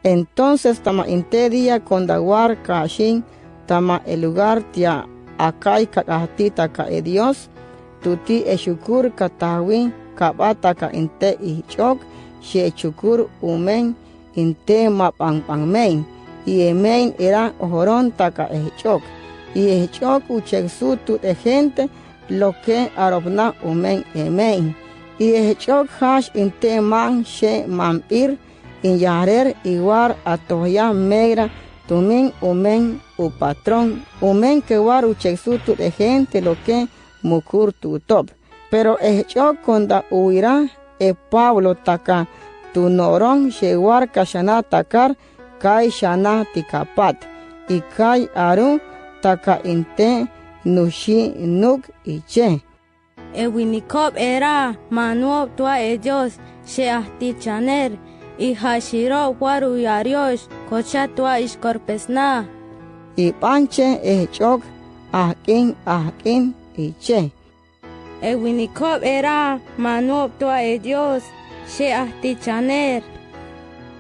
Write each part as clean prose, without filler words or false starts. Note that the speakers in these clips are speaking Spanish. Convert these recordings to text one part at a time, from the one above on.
Entonces tama inte día condawar kashin tama el lugar tia akai kakatita ka e Dios tuti e shukur katawin kabata ka inte ichok she chukur umen inte mapangpangmen y emen era ojoron taka echok y echok ucheksu tut e gente lo que arobna umen emen y echok hash inte man she mampir in yarer iguar atoya megra tumin umen u patrón umen que war ucheksu tut e gente lo que mukur tu top pero echok konda uira e Pablo taka tu noron shewar kashana takar kai shana tikapat y kai aru taka inte nushi nuk iche. Ewinikob era manuob tua ellos she ahtichaner y hashiro waru yariosh kocha tua ishkorpesna. Y panche echok ahkin iche. Ewinikob era manuob tua ellos she ahtichaner.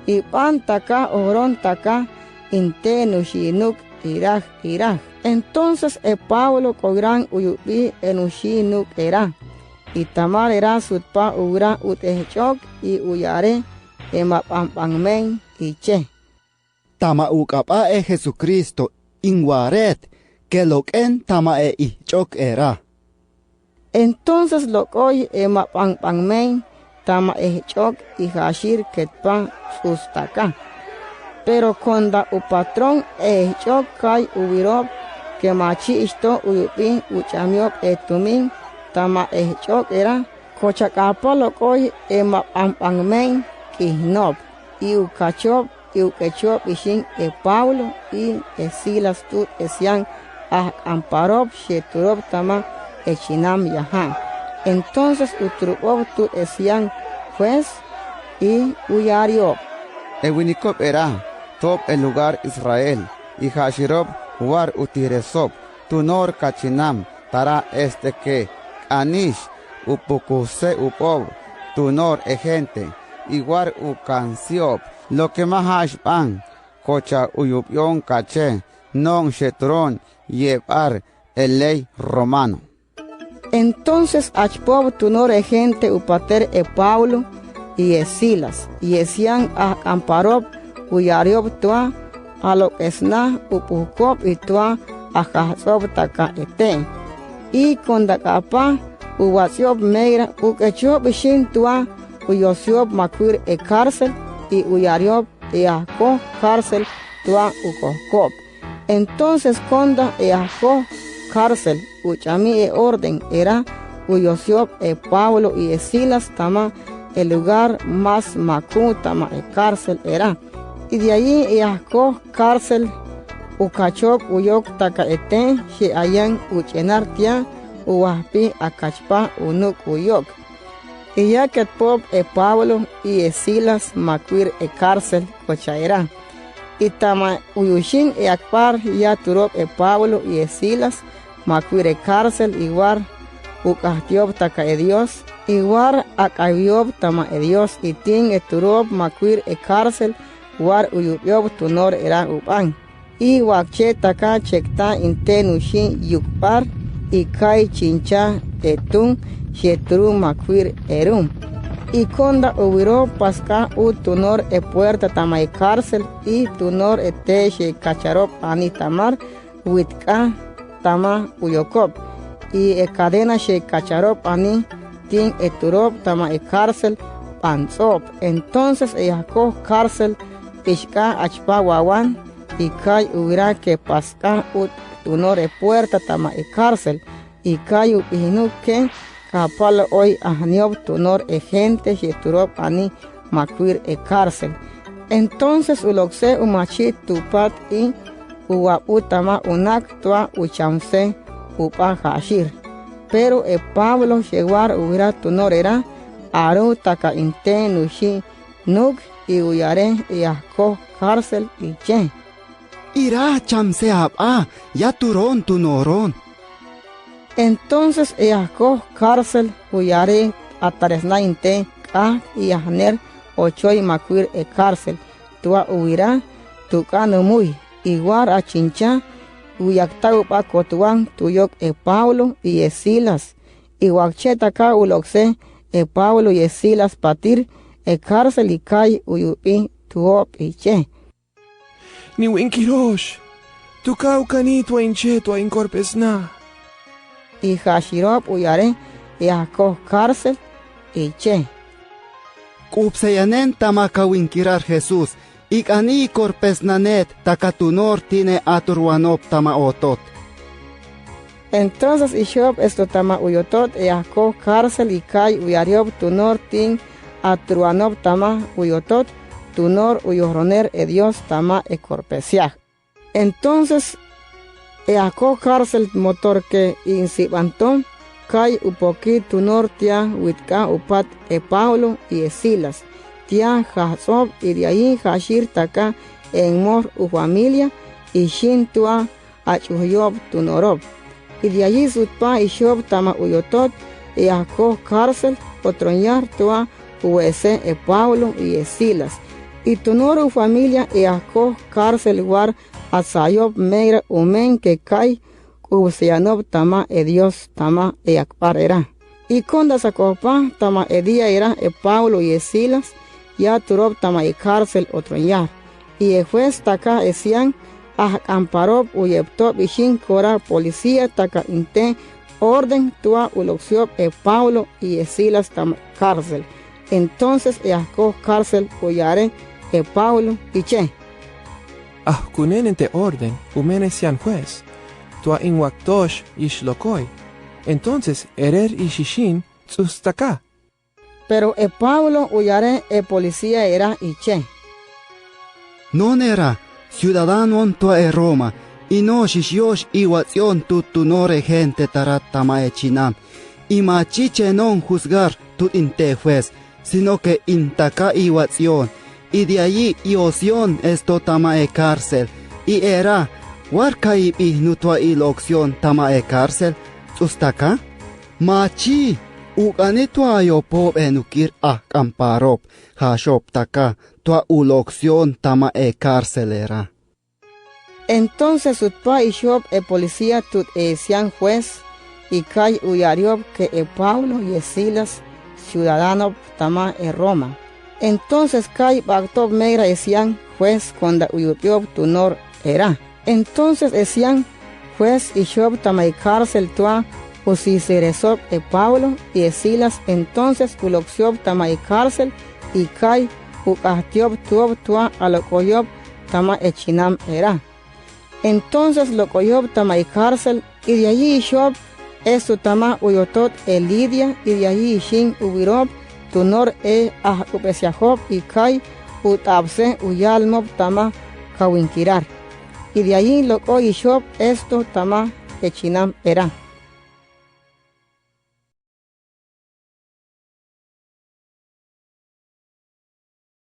Y pan taka oron taka inte nushinuk iraj. Entonces Pablo cogran uyubi enushinuk era. Y tamar era sutpa ura utechok y uyare emapangmen iche. Tama ukapa Jesucristo inwaret que loken tama ichok era. Entonces lokoy emapangmen tama echok y hashir ketpa sustaka. Pero konda u patrón echok kai uvirob que machi isto uyupi uchamiop etumin tama echok era kochakapa lokoy emapangmen kihnob y ukachop y ukechop ishin Pablo y Silas tut esian amparob sheturob tama echinam yahan. Entonces utrubob tut esian juez y uyariob. Ewinikob era top el lugar Israel y Hashirob war utiresob tu nor kachinam tara este que anish upukuse upob tu nor gente igual ukansiob lo que más hashpan kocha uyupyon caché non shetron llevar el ley romano. Entonces achpob tu nor gente upater Pablo y Silas y esian amparob uyariob tua a lo esna upukob y tua ajasob taka ete y kondakapa uwasiob meira ukechob shin tua uyosiob makur cárcel y uyariob ako cárcel tua ukokob. Entonces konda ako cárcel uchami orden era uyosiob Pablo y Silas tama el lugar más macu tama cárcel era. Y de allí ako cárcel ukachok uyok taka ete shi ayan uchenar tia uwahpi akachpa unuk uyok. Y ya que pop Pablo y Silas macuir cárcel cochaera. Y tama uyushin akpar ya turop Pablo y Silas macuir cárcel igual ukatiob taka Dios. Igual akaviob tama Dios y tin turop macuir cárcel war uyubiob tunor era upan. Y wakche taka chekta intenushin yukpar y kai chincha etun shetru makwir erum. Y konda ubiro pasca tunor puerta tama cárcel y tunor teshe kacharop ani tamar witka tama uyokop. Y cadena she kacharop ani tin eturop tama cárcel pansop. Entonces ako cárcel ishka achpa wawan y kai ubira que pasca tunor puerta tama cárcel y kai ubinu que kapal hoy ahniob tunor gente sheturop ani makwir cárcel. Entonces ulokse umachit tupat y uwaputama unak tua uchamse upa hashir. Pero Pablo llegar ubira tunor era aru taka inte nushi nuk y uyare y ako cárcel y che. Irá chamse ya turon tu noron. Entonces ako cárcel uyare ataresna inte y ahner ocho y macuir cárcel tua uira tukano muy igual a chincha uyaktau pa kotuan tuyok Pablo y Silas y wakcheta ka ulokse Pablo y Silas patir cárcel y kai uyupi tuop iche. Ni winkirosh, tu kaukani tua inche tua incorpes na. Y hashirop uyare y ako cárcel iche. Kupseyanen tamakawinkirar Jesús, ikani korpesnanet takatunor tine aturwanop tamaotot. Entonces ishop esto tama uyotot y ako cárcel y kai uyariob tunor tin atruanop tama uyotot tunor uyoroner Dios tama corpesiaj. Entonces ako cárcel motor que insibantom kai upoki tunor tia witka upat Pablo y Silas tia Jasob y de ahí hashir taka en mor u familia y shin tua achuyob tunorob y de allí sutpa y shob tama uyotot y ako cárcel otroñar tua uese Pablo y Silas y tunor u familia y ako cárcel war asayob meira umen que kai Usianob tama Dios tama akbar era. Y conda sacopa tama día era Pablo y Silas ya turob tama cárcel otroñar. Y juez taka esian amparob uyeptop y shin kora policía taka inte orden tua uloxiob Pablo y Silas tama cárcel. Entonces ako cárcel uyare Pablo y che. Kunen ente orden, umenesian juez. Tua inwaktosh ishlokoi. Entonces, erer ishishin tsustaka. Pero Pablo uyare policía era iche. Non era ciudadano tua Roma, y no shishyosh iwazion tutunore gente tarat tamae chinam, y machiche non juzgar tut inte juez, sino que intaka iwazion, y de allí iosion esto tamae cárcel, y era Warkaib nutua iloksion tamae cárcel, ustaka? Machi, ugane tua yopob enukir amparop, hashop taka, tua uloksion tamae cárcelera. Entonces utpa y shop policía tut sian juez, y kai uyariob que Pablo y Silas, ciudadano tama Roma. Entonces kai baktob meira sian juez conda uyupiob tunor era. Entonces esian juez y shob tamay cárcel tua usiseresob Pablo y Silas entonces uloxiob tamay cárcel y kai ukahtiob tuob tua alokoyob tama chinam era. Entonces lokoyob tamay cárcel y de allí shob esto tama uyotot Lidia y de allí shin ubirob tunor upesiajob y kai utabse uyalmob tama kawinkirar. Y de allí lo que shop esto tama echinam era.